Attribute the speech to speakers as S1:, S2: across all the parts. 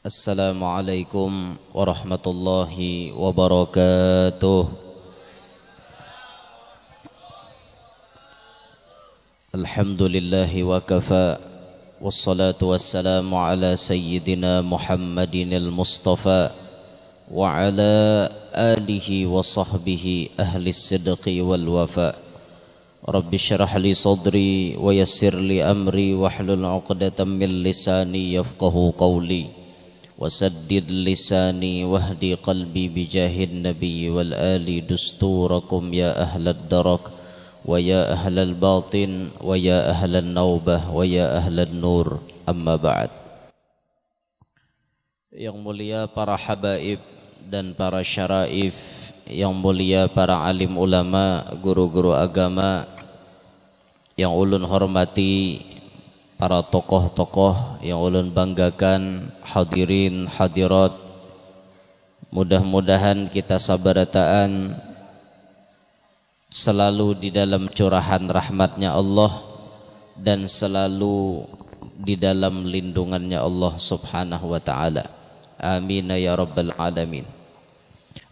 S1: Assalamualaikum warahmatullahi wabarakatuh. Alhamdulillahi wa kafa, wassalatu wassalamu ala sayyidina Muhammadin al-Mustafa wa ala alihi wa sahbihi ahli sidqi wal wafa. Rabbi syrah li sadri wa yassir li amri wahlul 'uqdatam min lisani yafqahu qawli. Wasaddid lisani wahdi qalbi bijahid nabi wal ali dusturakum ya ahlad darak wa ya ahlal batin wa ya ahlan naubah wa ya ahlan nur, amma ba'd. Yang mulia para habaib dan para syaraif, yang mulia para alim ulama, guru-guru agama, yang ulun hormati, para tokoh-tokoh yang ulun banggakan, hadirin hadirat, mudah-mudahan kita sabarataan selalu di dalam curahan rahmatnya Allah dan selalu di dalam lindungannya Allah subhanahu wa ta'ala. Amin ya rabbal alamin.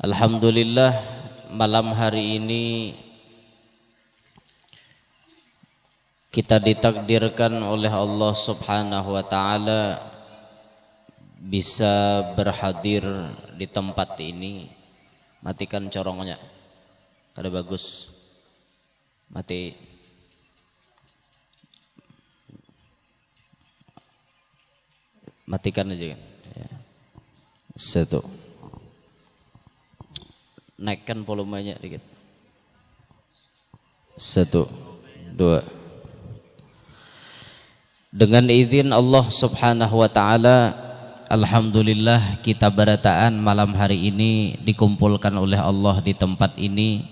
S1: Alhamdulillah, malam hari ini kita ditakdirkan oleh Allah subhanahu wa ta'ala bisa berhadir di tempat ini. Matikan corongnya, kada bagus, mati. Matikan aja kan ya. Satu, naikkan volumenya dikit. Satu, dua. Dengan izin Allah subhanahu wa ta'ala, alhamdulillah kita berataan malam hari ini dikumpulkan oleh Allah di tempat ini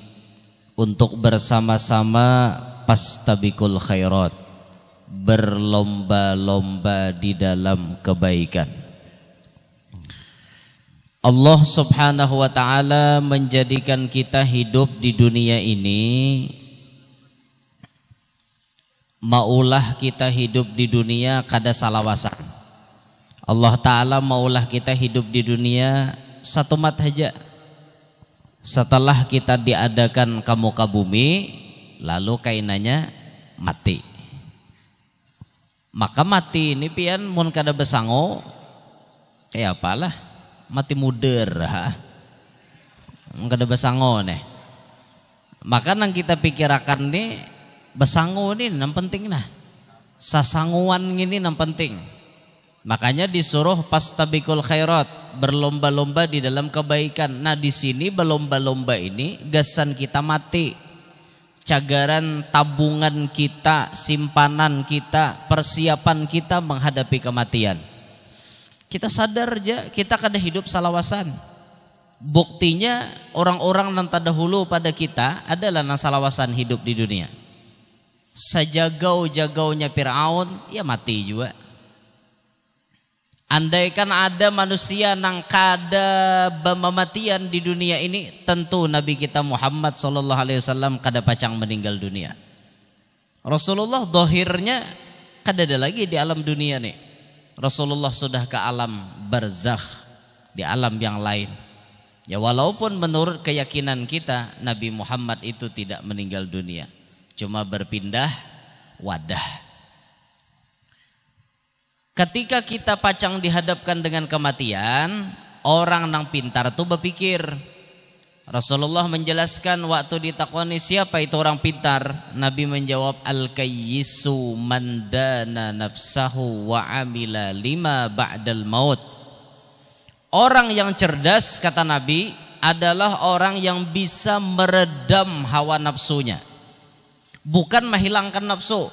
S1: untuk bersama-sama pastabikul khairat, berlomba-lomba di dalam kebaikan. Allah subhanahu wa ta'ala menjadikan kita hidup di dunia ini. Maulah kita hidup di dunia kada salawasan. Allah Ta'ala maulah kita hidup di dunia satu mat saja. Setelah kita diadakan ke muka bumi, lalu kainanya mati. Maka mati ini pian mun kada besango kayak apalah, mati muder ha. Kada besango nih. Maka nang kita pikirakan nih, besangu ini yang penting nah, sasanguan ini yang penting. Makanya disuruh pastabikul khairat, berlomba-lomba di dalam kebaikan. Nah di sini berlomba-lomba ini gasan kita mati, cagaran tabungan kita, simpanan kita, persiapan kita menghadapi kematian. Kita sadar aja kita kada hidup salawasan. Buktinya orang-orang yang terdahulu pada kita adalah yang salawasan hidup di dunia. Sejagau-jagaunya Fir'aun, ya mati juga. Andaikan ada manusia yang kada bemamatian di dunia ini, tentu Nabi kita Muhammad SAW kada pacang meninggal dunia. Rasulullah dohirnya kada ada lagi di alam dunia nih. Rasulullah sudah ke alam barzakh, di alam yang lain. Ya walaupun menurut keyakinan kita Nabi Muhammad itu tidak meninggal dunia, cuma berpindah wadah. Ketika kita pacang dihadapkan dengan kematian, orang yang pintar itu berpikir. Rasulullah menjelaskan waktu ditakoni siapa itu orang pintar, Nabi menjawab al-kayyisu man dana nafsahu wa amila lima ba'dal maut. Orang yang cerdas, kata Nabi, adalah orang yang bisa meredam hawa nafsunya, bukan menghilangkan nafsu.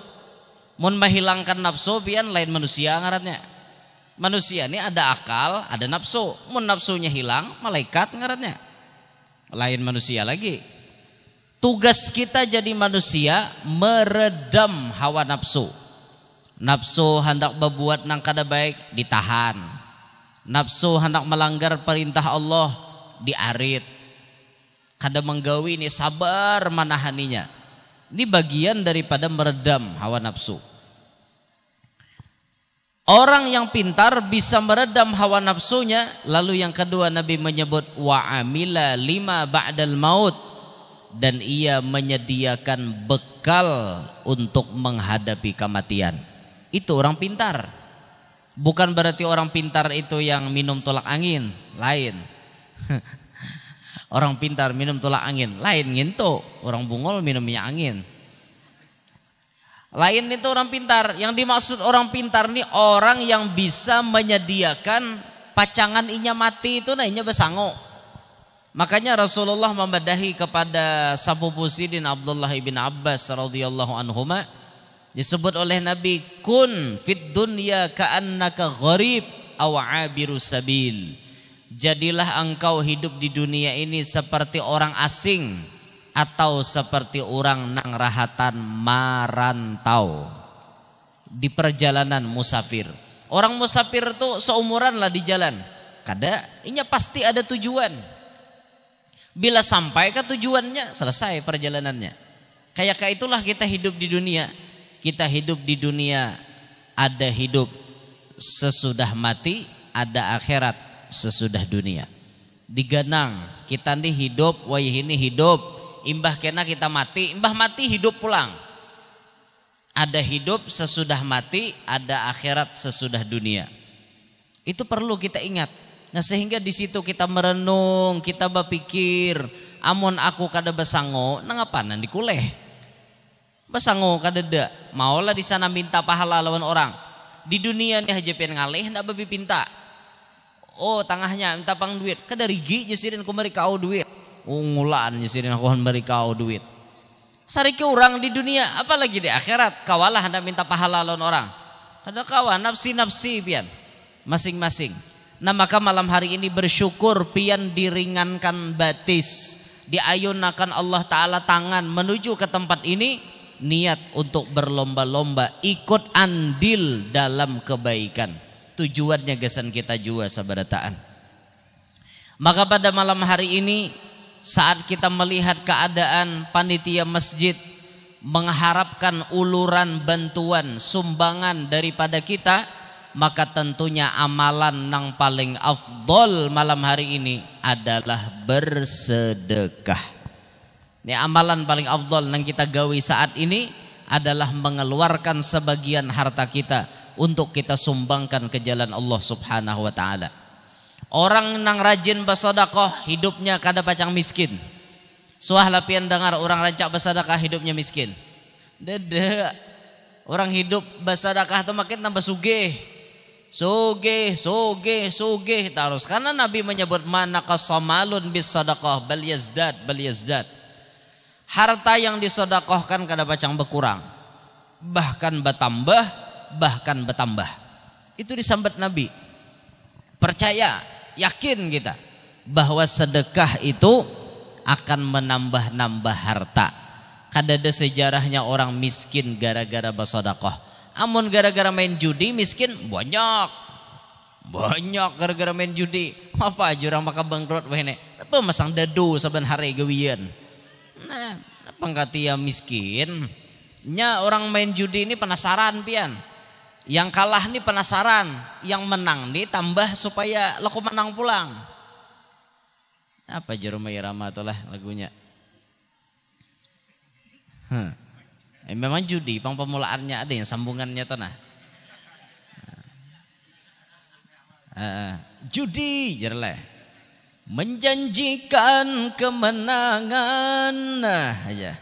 S1: Mun menghilangkan nafsu pian lain manusia ngarannya. Manusia ini ada akal, ada nafsu. Mun nafsunya hilang, malaikat ngarannya. Lain manusia lagi. Tugas kita jadi manusia meredam hawa nafsu. Nafsu hendak berbuat nang kada baik, ditahan. Nafsu hendak melanggar perintah Allah, diarit. Kada menggawi ini sabar manahaninya. Ini bagian daripada meredam hawa nafsu. Orang yang pintar bisa meredam hawa nafsunya. Lalu yang kedua Nabi menyebut wa amila lima ba'dal maut, dan ia menyediakan bekal untuk menghadapi kematian. Itu orang pintar. Bukan berarti orang pintar itu yang minum tolak angin, lain. Orang pintar minum tolak angin, lain nginto. Orang bungol minum minyak angin. Lain itu orang pintar. Yang dimaksud orang pintar nih orang yang bisa menyediakan pacangan inya mati itu nah inya besango. Makanya Rasulullah memadahi kepada sahabat Sidin Abdullah ibn Abbas radhiyallahu anhuma, disebut oleh Nabi, kun fid dunya ka'annaka gharib aw 'abiru sabil. Jadilah engkau hidup di dunia ini seperti orang asing atau seperti orang nang rahatan marantau, di perjalanan musafir. Orang musafir tuh seumuran lah di jalan, kada inya pasti ada tujuan. Bila sampai ke tujuannya, selesai perjalanannya. Kayak itulah kita hidup di dunia. Kita hidup di dunia, ada hidup sesudah mati, ada akhirat sesudah dunia. Diganang kita nih hidup, wayah ini hidup, imbah kena kita mati, imbah mati hidup pulang. Ada hidup sesudah mati, ada akhirat sesudah dunia. Itu perlu kita ingat. Nah sehingga di situ kita merenung, kita berpikir, amun aku kada besango, nang apa nanti kuleh. Besango kada da, maulah di sana minta pahala lawan orang. Di dunia nih aja pengen ngalih, ndak babi pinta. Oh tangahnya minta pang duit, kada rigi jesirin ku meri kau duit. Ungulan jesirin aku meri kau duit. Sariki orang di dunia, apalagi di akhirat, kawalah hendak minta pahala lawan orang. Kada kawan nafsi pian masing-masing. Nah maka malam hari ini bersyukur pian diringankan batis, diayunkan Allah Ta'ala tangan menuju ke tempat ini, niat untuk berlomba-lomba ikut andil dalam kebaikan. Tujuannya gesan kita jua sabarataan. Maka pada malam hari ini saat kita melihat keadaan panitia masjid mengharapkan uluran bantuan sumbangan daripada kita, maka tentunya amalan yang paling afdol malam hari ini adalah bersedekah. Ini amalan paling afdol yang kita gawi saat ini adalah mengeluarkan sebagian harta kita untuk kita sumbangkan ke jalan Allah Subhanahu wa taala. Orang yang rajin bersedekah hidupnya kada pacang miskin. Suah lapian dengar orang rancak bersedekah hidupnya miskin. Dede. Orang hidup bersedekah itu makin tambah sugih. Sugih terus. Karena Nabi menyebut manaqasamalun bis sadaqah bal yazdad. Harta yang disedekahkan kada pacang berkurang, bahkan bertambah. Itu disambat Nabi. Percaya, yakin kita bahwa sedekah itu akan menambah-nambah harta. Kada ada sejarahnya orang miskin gara-gara bersedekah. Amun gara-gara main judi miskin banyak gara-gara main judi. Apa aja orang maka bangkrut wehne. Apa masang dadu saban hari gawian. Nah, apa ngatia miskin? Nya orang main judi ini penasaran pian. Yang kalah nih penasaran, yang menang nih tambah supaya laku menang pulang. Apa Jeromai Rama itulah lagunya. Memang judi, pang pemulaannya ada yang sambungannya tuh nah. Judi jerleh. Menjanjikan kemenangan aja.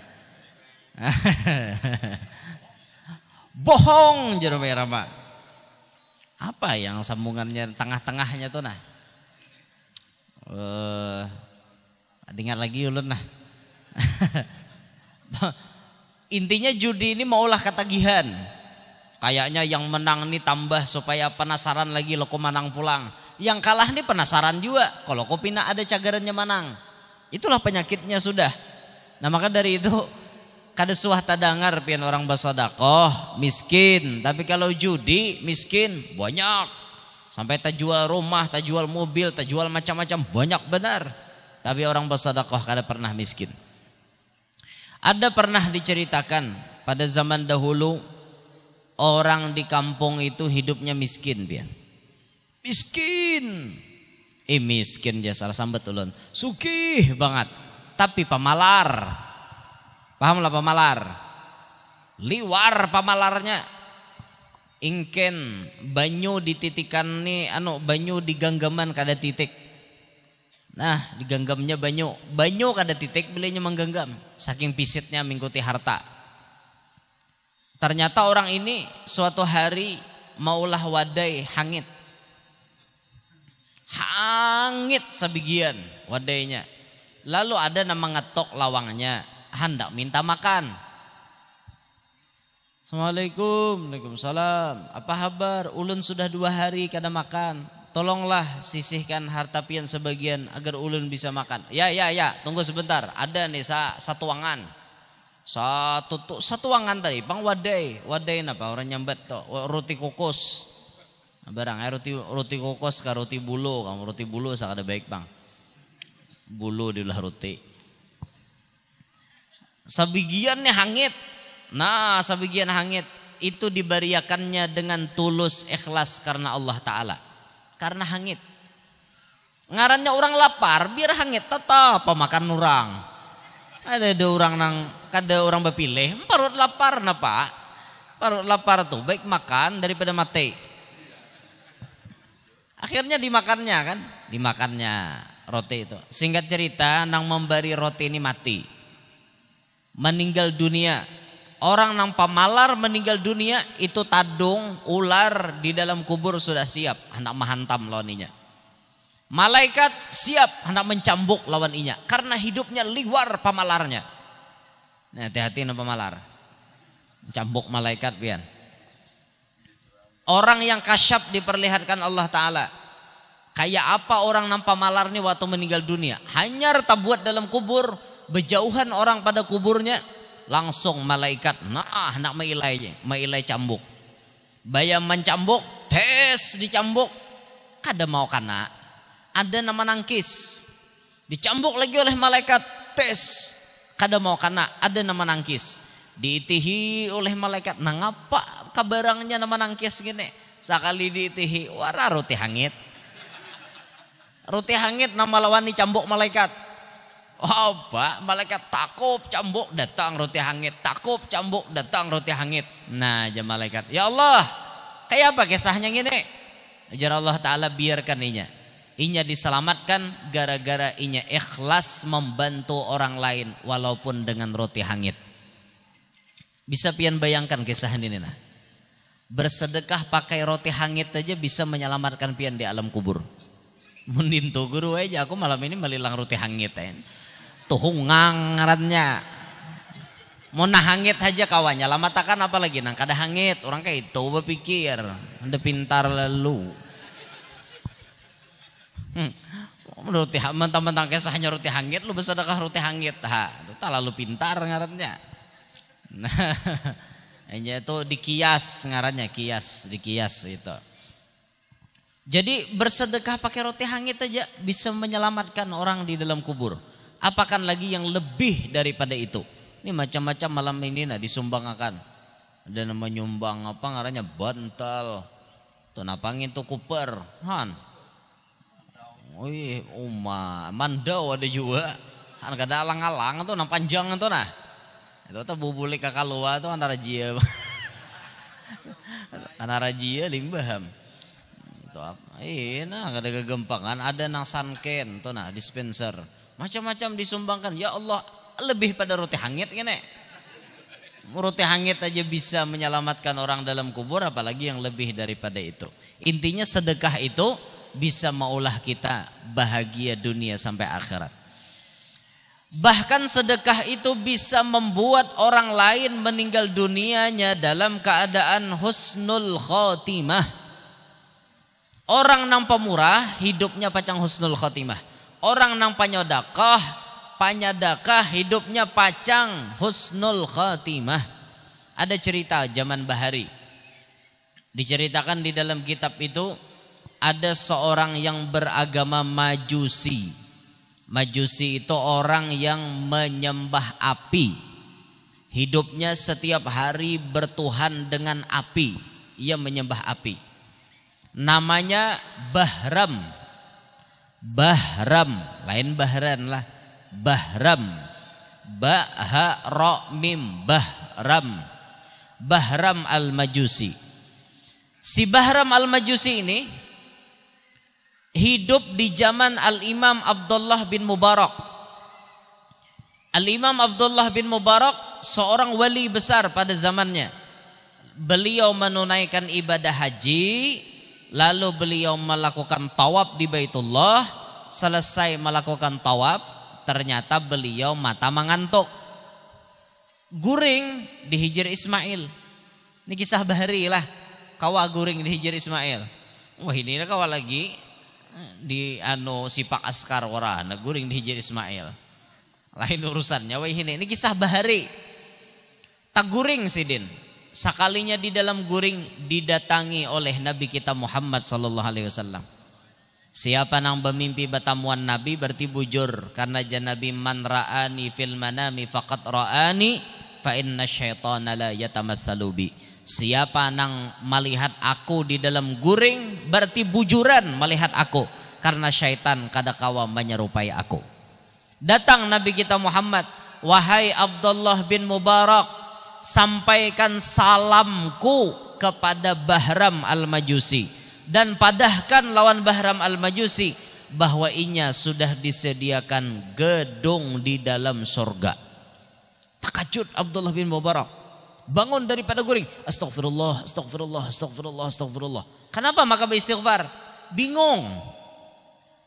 S1: Bohong Jeromai Rama. Apa yang sambungannya tengah-tengahnya tuh nah? Ingat lagi ulun nah. Intinya judi ini maulah ketagihan. Kayaknya yang menang nih tambah supaya penasaran lagi lo menang pulang. Yang kalah nih penasaran juga. Kalau kopi nak ada cagarannya menang. Itulah penyakitnya sudah. Nah maka dari itu kada suah tadangar pian orang bersedekah miskin. Tapi kalau judi miskin banyak. Sampai tak jual rumah, tak jual mobil, tak jual macam-macam banyak benar. Tapi orang bersedekah kada pernah miskin. Ada pernah diceritakan pada zaman dahulu orang di kampung itu hidupnya miskin pian. Miskin. Miskin dia salah sambat ulun. Sugih banget. Tapi pamalar. Pahamlah pamalar. Liwar pamalarnya. Ingken banyu dititikan nih banyu diganggaman kada titik. Nah, diganggamnya banyu kada titik belinya mengganggam saking pisitnya mengikuti harta. Ternyata orang ini suatu hari maulah wadai hangit sebagian wadainya. Lalu ada nama ngetok lawangnya, hendak minta makan. Assalamualaikum. Waalaikumsalam. Apa kabar? Ulun sudah 2 hari kada makan. Tolonglah sisihkan harta pian sebagian agar ulun bisa makan. Ya. Tunggu sebentar. Ada nih satu wangan. Satu wangan tadi. Pang wadai apa orang nyambat to? Roti kukus. Barang roti kukus ka roti bulu. Kamu roti bulu sakada baik bang. Bulu diulah roti. Sebagiannya hangit. Nah, sebagian hangit itu diberiakannya dengan tulus ikhlas karena Allah Ta'ala. Karena hangit. Ngarannya orang lapar, biar hangit tetap pemakan orang. Ada orang nang kada orang berpilih, parut lapar napa? Parut lapar tuh baik makan daripada mati. Akhirnya dimakannya kan? Dimakannya roti itu. Singkat cerita, nang memberi roti ini mati. Meninggal dunia. Orang nang pamalar meninggal dunia itu tadung ular di dalam kubur sudah siap hendak menghantam lawan inya. Malaikat siap hendak mencambuk lawan inya karena hidupnya liwar pamalarnya. Nah, hati-hati nang pamalar. Mencambuk malaikat pian. Orang yang kasyaf diperlihatkan Allah Ta'ala. Kayak apa orang nang pamalar ni waktu meninggal dunia? Hanyar tabuat dalam kubur, berjauhan orang pada kuburnya. Langsung malaikat nak mailai cambuk. Bayam mencambuk, tes dicambuk. Kada mau kana. Ada nama nangkis. Dicambuk lagi oleh malaikat, tes. Kada mau kana, ada nama nangkis. Diitihi oleh malaikat. Nah ngapa kabarangnya nama nangkis gini? Sekali diitihi, wara roti hangit. Roti hangit nama lawan dicambuk malaikat. Pak, malaikat takut cambuk datang roti hangit, takut cambuk datang roti hangit. Nah, jam malaikat, ya Allah, kayak apa kisahnya gini? Ajar Allah Ta'ala biarkan inya diselamatkan gara-gara inya ikhlas membantu orang lain walaupun dengan roti hangit. Bisa pian bayangkan kisah ini nah. Bersedekah pakai roti hangit aja bisa menyelamatkan pian di alam kubur. Mendintu guru aja aku malam ini melilang roti hangit tuhungang ngarannya. Mau nah hangit aja kawannya lama takan apalagi nang kada hangit orang kayak itu berpikir anda pintar lalu. Roti mentang-mentang kisahnya roti hangit lu bersedekah roti hangit itu tak lalu pintar ngarannya. Nah hanya itu dikias ngarannya dikias itu. Jadi bersedekah pakai roti hangit aja bisa menyelamatkan orang di dalam kubur. Apakan lagi yang lebih daripada itu. Ini macam-macam malam ini disumbangkan. Ada nama nyumbang apa ngarannya bantal. Tuh napangin tuh kuper. Han. Wih, mandau ada juga. Han kada alang-alang tuh nang panjang tuh nah. Itu tuh bubuli kakalua tuh antara jia. Antara jia limbaham. Tuh apa? Nah kada kegempangan ada nang sanken tuh nah dispenser. Macam-macam disumbangkan. Ya Allah, lebih pada roti hangit gini. Roti hangit aja bisa menyelamatkan orang dalam kubur, apalagi yang lebih daripada itu. Intinya sedekah itu bisa maulah kita bahagia dunia sampai akhirat. Bahkan sedekah itu bisa membuat orang lain meninggal dunianya dalam keadaan husnul khotimah. Orang nang pemurah hidupnya pacang husnul khotimah. Orang nang panyadakah hidupnya pacang husnul khatimah. Ada cerita zaman bahari. Diceritakan di dalam kitab itu ada seorang yang beragama Majusi. Majusi itu orang yang menyembah api. Hidupnya setiap hari bertuhan dengan api. Ia menyembah api. Namanya Bahram. Bahram, lain Bahran lah. Bahram. Ba-ha-ra-mim. Bahram. Bahram al-Majusi. Si Bahram al-Majusi ini hidup di zaman Al-Imam Abdullah bin Mubarak. Al-Imam Abdullah bin Mubarak seorang wali besar pada zamannya. Beliau menunaikan ibadah haji, lalu beliau melakukan tawaf di Baitullah. Selesai melakukan tawaf, ternyata beliau mata mengantuk. Guring di Hijr Ismail. Ini kisah bahari lah. Kawa guring di Hijr Ismail. Wah ini kawa lagi di sipak askar warana guring di Hijr Ismail. Lain urusannya. Wah ini kisah bahari. Tak guring sidin. Sekalinya di dalam guring didatangi oleh Nabi kita Muhammad sallallahu alaihi wasallam. Siapa nang bermimpi bertamuan Nabi berarti bujur, karena Nabi man ra'ani fil manami faqad ra'ani fa inna syaitana la yatamassalu bi. Siapa nang melihat aku di dalam guring berarti bujuran melihat aku, karena syaitan kadakawa menyerupai aku. Datang Nabi kita Muhammad, wahai Abdullah bin Mubarak, sampaikan salamku kepada Bahram al-Majusi dan padahkan lawan Bahram al-Majusi bahwa inya sudah disediakan gedung di dalam surga. Takajud Abdullah bin Mubarak, bangun daripada guring, astagfirullah, astagfirullah, astagfirullah, astagfirullah. Kenapa maka beristighfar? Bingung.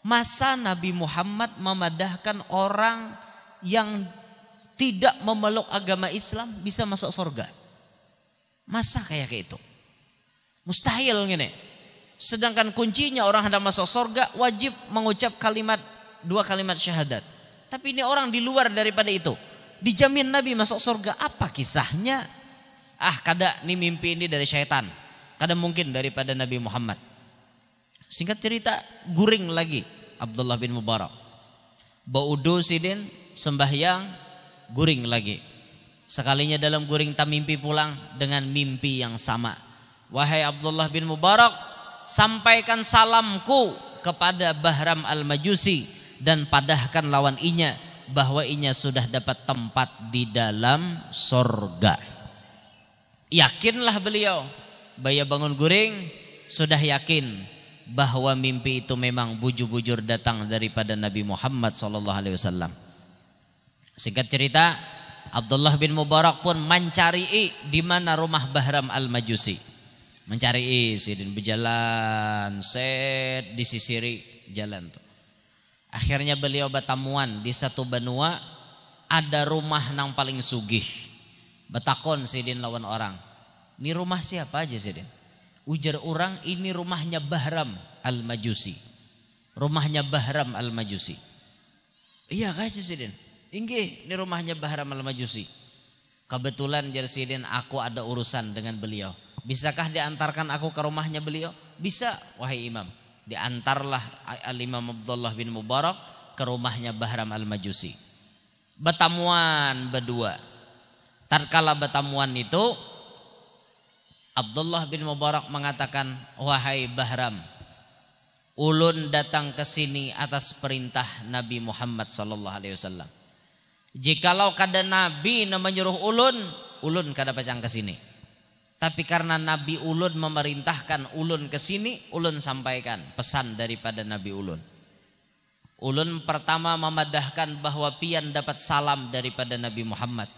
S1: Masa Nabi Muhammad memadahkan orang yang tidak memeluk agama Islam bisa masuk surga? Masa kayak itu? Mustahil gini. Sedangkan kuncinya orang hendak masuk surga wajib mengucap dua kalimat syahadat. Tapi ini orang di luar daripada itu, dijamin Nabi masuk surga. Apa kisahnya? Kada ini mimpi ini dari syaitan, kada mungkin daripada Nabi Muhammad. Singkat cerita, guring lagi Abdullah bin Mubarak. Baudu sidin, sembahyang, guring lagi. Sekalinya dalam guring tak mimpi pulang dengan mimpi yang sama. Wahai Abdullah bin Mubarak, sampaikan salamku kepada Bahram al-Majusi dan padahkan lawan inya bahwa inya sudah dapat tempat di dalam surga. Yakinlah beliau, baya bangun guring sudah yakin bahwa mimpi itu memang bujur-bujur datang daripada Nabi Muhammad SAW. Singkat cerita, Abdullah bin Mubarak pun mencari di mana rumah Bahram al-Majusi. Mencari sidin berjalan, set disisiri jalan tuh. Akhirnya beliau bertamuan di satu benua, ada rumah nang paling sugih. Betakon sidin lawan orang, ini rumah siapa aja sidin? Ujar orang, ini rumahnya Bahram al-Majusi. Rumahnya Bahram al-Majusi. Iya kah sidin? Inggih, ini rumahnya Bahram al-Majusi. Kebetulan jar sidin aku ada urusan dengan beliau. Bisakah diantarkan aku ke rumahnya beliau? Bisa, wahai imam. Diantarlah al-Imam Abdullah bin Mubarak ke rumahnya Bahram al-Majusi. Bertamuan berdua. Tatkala bertamuan itu, Abdullah bin Mubarak mengatakan, wahai Bahram, ulun datang ke sini atas perintah Nabi Muhammad SAW. Jikalau kada Nabi menyuruh ulun kada pacang ke sini. Tapi karena Nabi ulun memerintahkan ulun ke sini, ulun sampaikan pesan daripada Nabi ulun. Ulun pertama memadahkan bahwa pian dapat salam daripada Nabi Muhammad.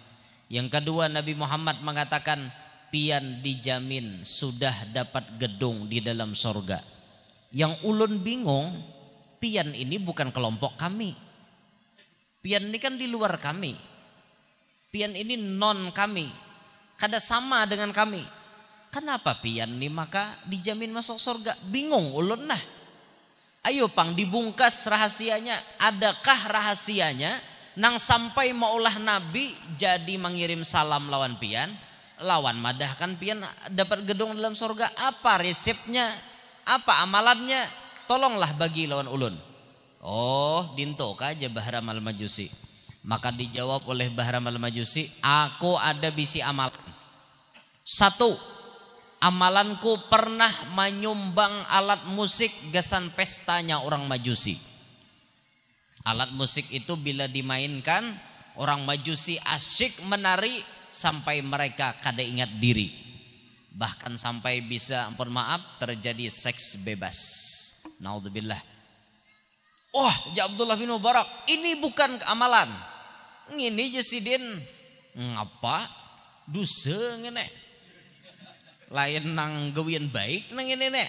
S1: Yang kedua, Nabi Muhammad mengatakan pian dijamin sudah dapat gedung di dalam surga. Yang ulun bingung, pian ini bukan kelompok kami. Pian ini kan di luar kami. Pian ini non kami, kada sama dengan kami. Kenapa pian ini maka dijamin masuk surga? Bingung ulun nah. Ayo pang dibungkas rahasianya. Adakah rahasianya nang sampai maulah Nabi jadi mengirim salam lawan pian? Lawan madahkan pian dapat gedung dalam surga. Apa resepnya? Apa amalannya? Tolonglah bagi lawan ulun. Oh, dintok aja Bahram al-Majusi. Maka dijawab oleh Bahram al-Majusi, aku ada bisi amalan. Satu, amalanku pernah menyumbang alat musik gesan pestanya orang Majusi. Alat musik itu bila dimainkan, orang Majusi asyik menari sampai mereka kada ingat diri. Bahkan sampai bisa, ampun maaf, terjadi seks bebas. Naudzubillah. Wah, Abdullah bin Mubarak, ini bukan amalan. Ini Jasidin ngapa dosa ngene. Lain nang gawian baik nang ini nek.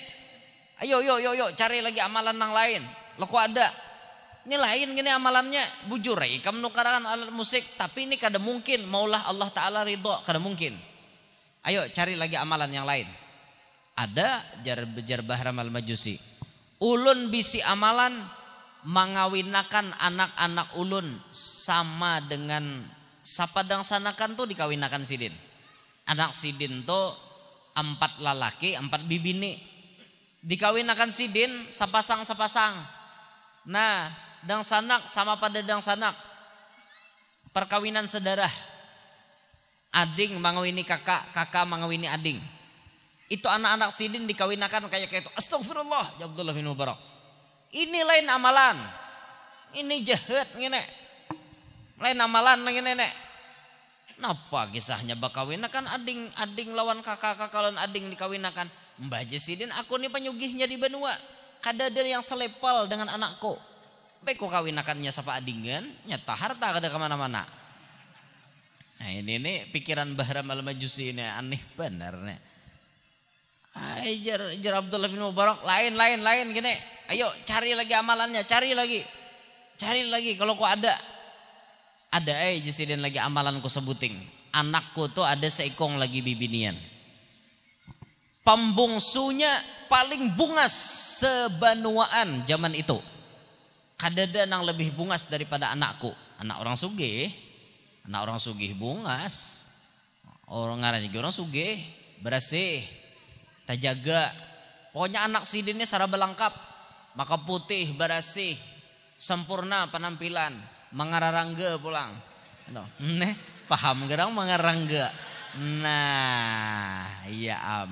S1: Ayo cari lagi amalan nang lain. Lo kok ada? Ini lain gini amalannya. Bujur kamu nukaran alat musik, tapi ini kada mungkin maulah Allah Ta'ala ridho, kada mungkin. Ayo cari lagi amalan yang lain. Ada jar Bahram al-Majusi. Ulun bisi amalan mengawinakan anak-anak ulun sama dengan sapadang sanakan tuh dikawinakan sidin. Anak sidin tuh 4 lalaki 4 bibini dikawinakan sidin sapasang. Nah, dang sanak sama pada dang sanak, perkawinan sedarah. Ading mengawini kakak, kakak mengawini ading. Itu anak-anak sidin dikawinakan kayak itu. Astagfirullah, ya Abdullah bin Mubarak. Ini lain amalan. Ini jahat ngene. Lain amalan ngene nek. Napa kisahnya bakawinakan ading lawan kakak lawan ading dikawinakan. Mbah Jasidin, aku nih penyugihnya di benua. Kada ada yang selepal dengan anakku. Baik kok kawinakannya sapa adingan, nyata harta kada kemana-mana. Nah ini nih pikiran Bahram al-Majusi ini aneh benar nih. Jar Abdullah bin Mubarak lain gini. Ayo cari lagi amalannya, cari lagi kalau kok ada Jasidin lagi amalanku sebuting. Anakku tuh ada seikong lagi bibinian. Pembungsunya paling bungas sebanuaan zaman itu. Kadada nang lebih bungas daripada anakku. Anak orang sugih bungas. Orang ngarannya orang sugih, bersih, terjaga. Pokoknya anak sidinnya saraba lengkap. Maka putih, bersih, sempurna penampilan, mengararangga pulang. Neh, paham gerang mengararangga. Nah, iya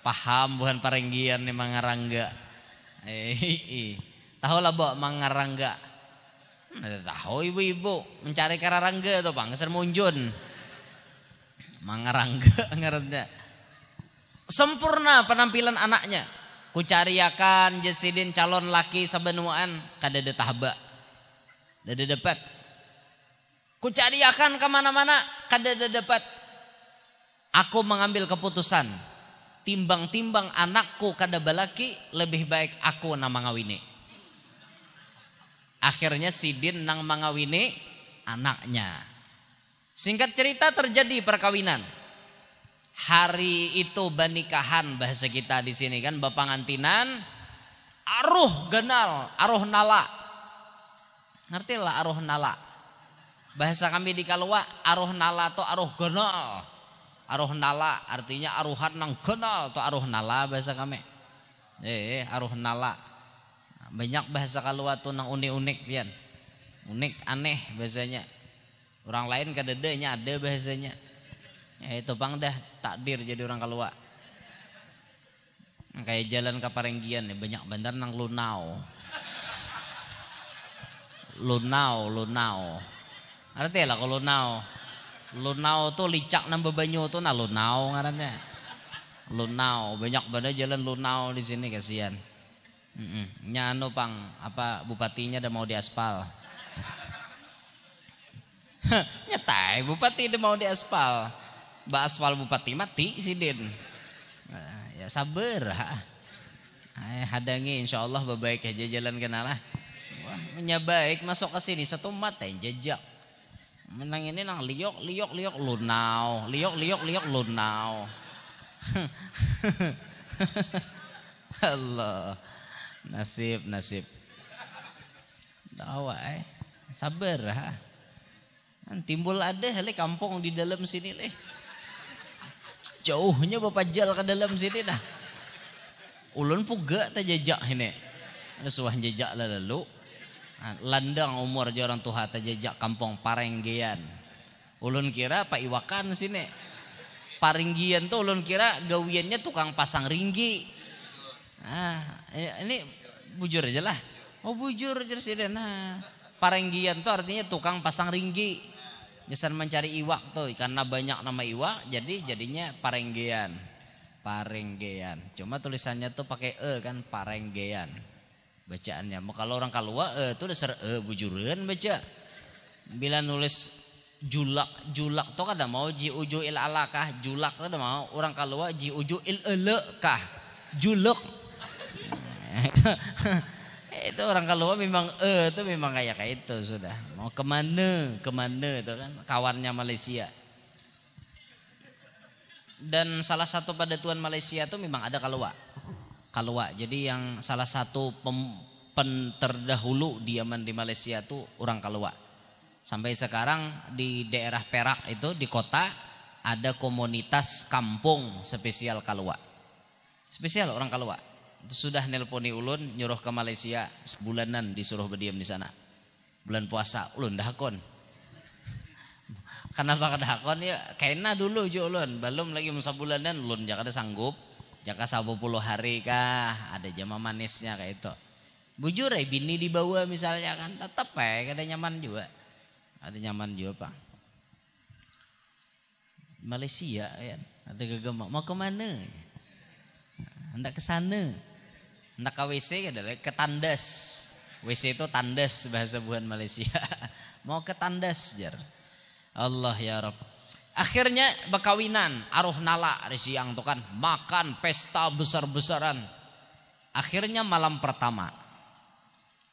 S1: paham bukan parenggian nih mengarangga. Tahu lah Bo mengarangga. Tahu ibu-ibu mencari kararangga tuh Bang, keser munjun. Mengarangga ngarannya. Sempurna penampilan anaknya. Kucariakan Jasidin calon laki sebenuan kada ada tahba. Kada dapat. Kucariakan kemana-mana kada ada dapat. Aku mengambil keputusan. Timbang-timbang anakku kada balaki, lebih baik aku nang mangawini. Akhirnya Sidin nang mangawini anaknya. Singkat cerita terjadi perkawinan. Hari itu banikahan bahasa kita di sini kan, bapangantinan, aruh genal, aruh nala. Ngerti lah aruh nala. Bahasa kami di Kalua, aruh nala to aruh genal. Aruh nala artinya aruhan nang genal to aruh nala bahasa kami. Aruh nala. Banyak bahasa Kalua tuh nang unik-unik pian. Unik aneh bahasanya. Orang lain kadadanya ada bahasanya. Ya itu Bang dah takdir jadi orang Kalua. Kayak jalan ke Parenggian nih banyak bandar nang lunau. Lunau. Arti lah kalau lunau tuh licak nang bebanyu tuh nah lunau ngarannya. Lunau banyak bandar jalan lunau di sini kasihan. Nyano Pang apa bupatinya udah mau diaspal. Nyetai bupati udah mau diaspal. Mbak aspal bupati mati Sidin. Ya sabar. Hadangi insyaallah baik aja jalan kenalah. Wah, menyabaik masuk ke sini satu mata yang jejak. Menang ini nang liok lunau. Liok lunau. Allah. Nasib. Dawa sabar. Timbul ada hale kampung di dalam sini leh. Jauhnya bapak jal ke dalam sini dah. Ulun puga tak jejak ini. Ada suah jejak lah lalu. Landang umur orang tua tajajak kampung Parenggian. Ulun kira Pak Iwakan sini. Parenggian tuh ulun kira gawiannya tukang pasang ringgi. Ini bujur aja lah. Oh bujur Jesiden. Nah, Parenggian tuh artinya tukang pasang ringgi. Jasan mencari iwak tuh karena banyak nama iwak jadinya Parenggian. Parenggian. Cuma tulisannya tuh pakai kan Parenggian. Bacaannya. Kalau orang Kalua tuh dasar bujuran baca. Bila nulis julak tuh kada mau ji uju il alakah, julak tuh kada mau orang Kalua ji uju il elekah, julek. Itu orang Kalua memang itu memang kayak itu sudah. Mau kemana itu kan kawannya Malaysia. Dan salah satu padatuan Malaysia itu memang ada Kalua. Jadi yang salah satu terdahulu diaman di Malaysia itu orang Kalua. Sampai sekarang di daerah Perak itu di kota ada komunitas kampung spesial Kalua. Spesial orang Kalua. Itu sudah nelponi ulun nyuruh ke Malaysia sebulanan disuruh berdiam di sana. Bulan puasa ulun dahakon. Kenapa kedahakon ya? Kayaknya dulu jo ulun belum lagi masa bulanan ulun jangan ada sanggup. Jaka 10 hari kah ada jama manisnya kayak itu. Bujur bini dibawa misalnya kan tetap kada nyaman juga. Ada nyaman juga Pak. Malaysia ya ada gegema mau kemana? Hendak ke sana. Hendak ke WC adalah ke tandas. WC itu tandas bahasa buhan Malaysia. Mau ke tandas jar. Allah ya Rabb. Akhirnya bekawinan, aruh nala siang tuh kan, makan pesta besar-besaran. Akhirnya malam pertama.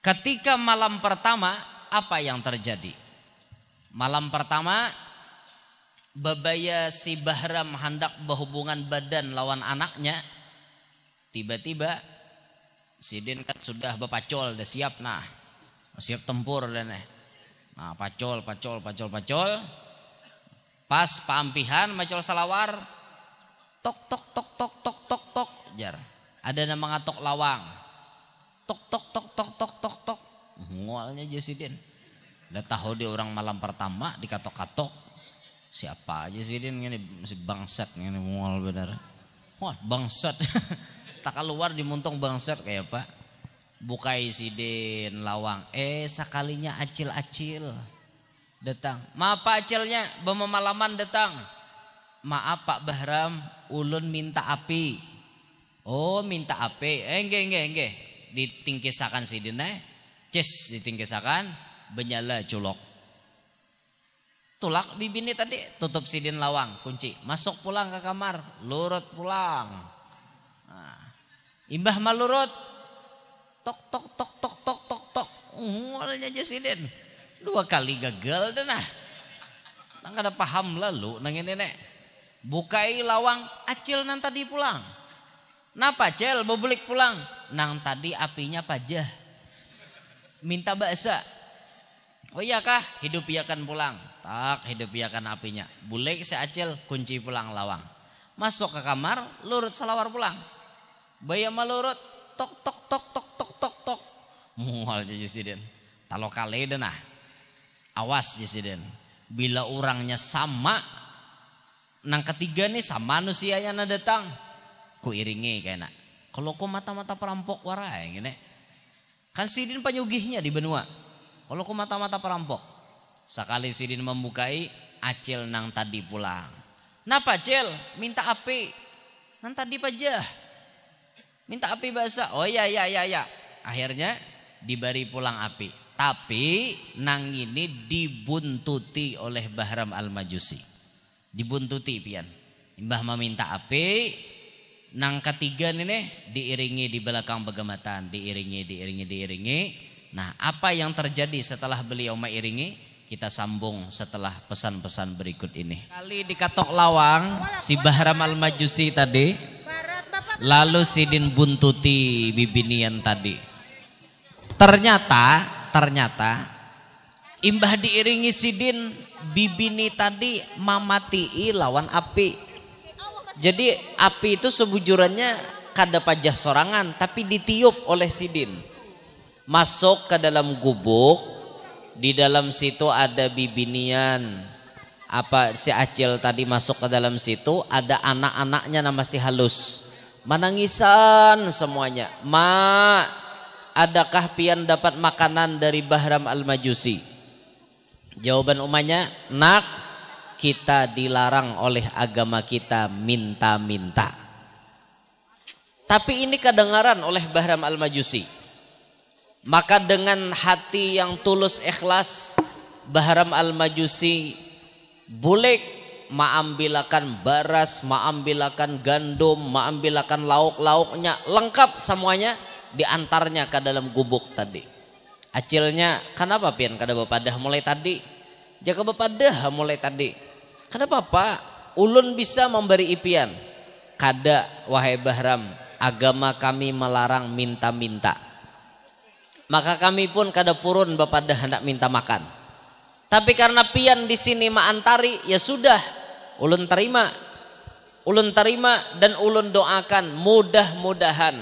S1: Ketika malam pertama, apa yang terjadi? Malam pertama, babaya si Bahram hendak berhubungan badan lawan anaknya. Tiba-tiba Sidin kan sudah bepacol, udah siap siap tempur dan nah pacol. Pas paampihan macol salawar tok jar. Ada nama ngatok lawang. Tok. Mualnya Jasidin. Udah tahu dia orang malam pertama dikatok-katok. Siapa aja Sidin ini si bangsat ini mual benar. Wah, bangsat. Tak keluar dimuntung bangsat kayak apa? Bukai Sidin lawang. Sekalinya acil-acil. Datang, maaf Pak acilnya, bemalaman datang. Maaf Pak Bahram, ulun minta api. Oh minta api, enggak. Ditingkisakan Sidin ditingkisakan, benyala culok. Tulak bibini tadi, tutup Sidin lawang, kunci. Masuk pulang ke kamar, lurut pulang. Imbah malurut, tok. Mulanya aja Sidin. 2 kali gagal dah nah. Nang kada paham lalu nang ini nek. Bukai lawang acil nang tadi pulang. Napa cel bobelik pulang? Nang tadi apinya pajah. Minta baksa. Oh iya kah? Hidup iakan pulang. Tak hidup iakan apinya. Bulek si acil kunci pulang lawang. Masuk ke kamar, lurut salawar pulang. Baya malurut tok. Mual jadi Sidin. Talo kali dah nah. Awas Jesiden, bila orangnya sama, nang ketiga nih sama manusianya na datang, ku iringi kayaknya. Kalau ku mata-mata perampok warai gini, kan Sidin penyugihnya di benua. Kalau ku mata-mata perampok, sekali Sidin membukai, acil nang tadi pulang. Napa acil? Minta api, nang tadi pajah, minta api basah. Oh ya. Akhirnya diberi pulang api. Tapi nang ini dibuntuti oleh Bahram Al-Majusi. Dibuntuti pian. Imbah meminta api. Nang ketiga ini diiringi di belakang begematan. Diiringi. Nah apa yang terjadi setelah beliau mengiringi? Kita sambung setelah pesan-pesan berikut ini. Kali dikatok lawang si Bahram Al-Majusi tadi. Lalu Sidin buntuti bibinian tadi. Ternyata imbah diiringi Sidin bibini tadi mamati lawan api. Jadi api itu sebujurannya kada pajah sorangan tapi ditiup oleh Sidin. Masuk ke dalam gubuk, di dalam situ ada bibinian. Apa si Acil tadi masuk ke dalam situ, ada anak-anaknya nama si Halus. Menangisan semuanya. Ma, adakah pian dapat makanan dari Bahram Al-Majusi? Jawaban umanya, nak, kita dilarang oleh agama kita minta-minta. Tapi ini kedengaran oleh Bahram Al-Majusi. Maka dengan hati yang tulus ikhlas, Bahram Al-Majusi boleh maambilakan baras, maambilakan gandum, maambilakan lauk-lauknya, lengkap semuanya, diantarnya ke dalam gubuk tadi. Acilnya, kenapa pian kada bapak dah mulai tadi? Jaga bapak dah mulai tadi. Kenapa pak? Ulun bisa memberi ipian. Kada wahai Bahram, agama kami melarang minta-minta. Maka kami pun kada purun bapak dah hendak minta makan. Tapi karena pian di sini maantari, ya sudah, ulun terima. Ulun terima dan ulun doakan mudah-mudahan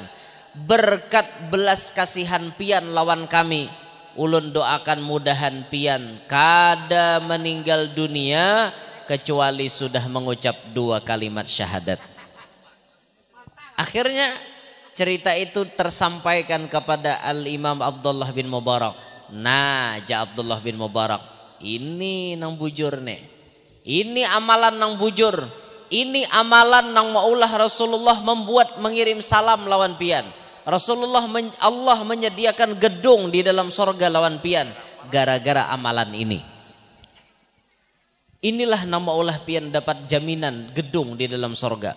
S1: berkat belas kasihan pian lawan kami. Ulun doakan mudahan pian kada meninggal dunia kecuali sudah mengucap 2 kalimat syahadat. Akhirnya cerita itu tersampaikan kepada Al-Imam Abdullah bin Mubarak. Nah, ja Abdullah bin Mubarak, ini nang bujur nih. Ini amalan nang bujur. Ini amalan nang maulah Rasulullah membuat mengirim salam lawan pian. Allah menyediakan gedung di dalam sorga lawan pian gara-gara amalan ini. Inilah nama ulah pian dapat jaminan gedung di dalam sorga.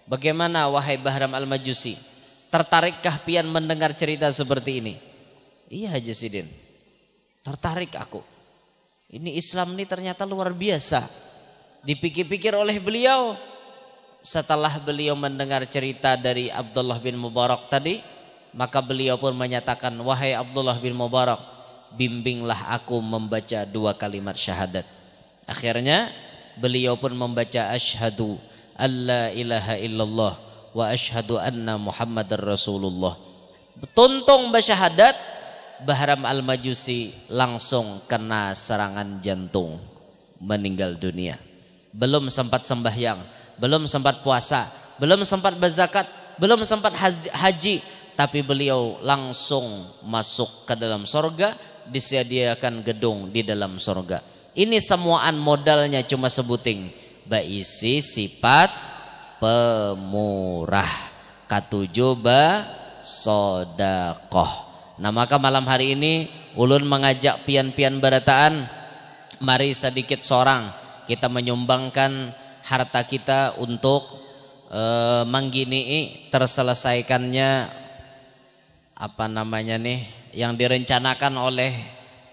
S1: Bagaimana wahai Bahram Al-Majusi? Tertarikkah pian mendengar cerita seperti ini? Iya Haji Sidin, tertarik aku. Ini Islam ini ternyata luar biasa. Dipikir-pikir oleh beliau. Setelah beliau mendengar cerita dari Abdullah bin Mubarak tadi, maka beliau pun menyatakan, wahai Abdullah bin Mubarak, bimbinglah aku membaca 2 kalimat syahadat. Akhirnya beliau pun membaca asyhadu alla ilaha illallah wa asyhadu anna Muhammadar Rasulullah. Tuntung bersyahadat, Bahram Al-Majusi langsung kena serangan jantung, meninggal dunia. Belum sempat sembahyang, belum sempat puasa, belum sempat berzakat, belum sempat haji, tapi beliau langsung masuk ke dalam sorga, disediakan gedung di dalam sorga. Ini semuaan modalnya cuma sebuting, baisi sifat pemurah, katujuh sodakoh. Nah maka malam hari ini ulun mengajak pian-pian berataan, mari sedikit sorang kita menyumbangkan harta kita untuk menggini terselesaikannya apa namanya nih yang direncanakan oleh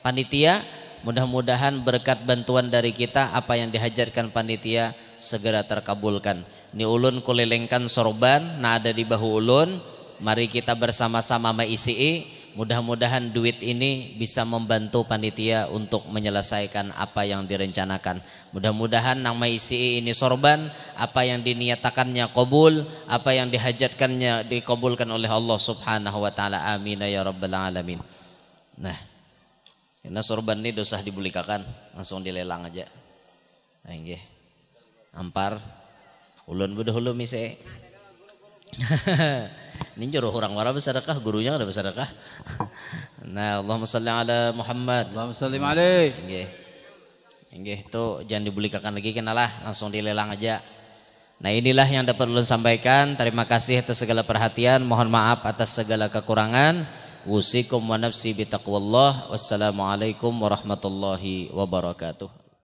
S1: panitia. Mudah-mudahan berkat bantuan dari kita apa yang dihajarkan panitia segera terkabulkan. Ini ulun kulilingkan sorban, nah ada di bahu ulun. Mari kita bersama-sama mengisi. Mudah-mudahan duit ini bisa membantu panitia untuk menyelesaikan apa yang direncanakan. Mudah-mudahan nang mengisi ini sorban, apa yang diniatakannya kabul, apa yang dihajatkannya dikabulkan oleh Allah Subhanahu wa taala. Amin ya rabbal alamin. Nah, ini sorban ini dosah dibulikakan, langsung dilelang aja. Nah, nggih. Ampar ulun bedahulu mise. Ini juru orang wara bersedekah, gurunya ada bersedekah. Nah, Allahumma salli ala Muhammad.
S2: Allahumma salli alaihi.
S1: Nggih. Nggih, itu jangan dibulikakan lagi kenalah, langsung dilelang aja. Nah, inilah yang dapat ulun sampaikan. Terima kasih atas segala perhatian, mohon maaf atas segala kekurangan. Wusikum wa nafsi bitaqwallah. Wassalamualaikum warahmatullahi wabarakatuh.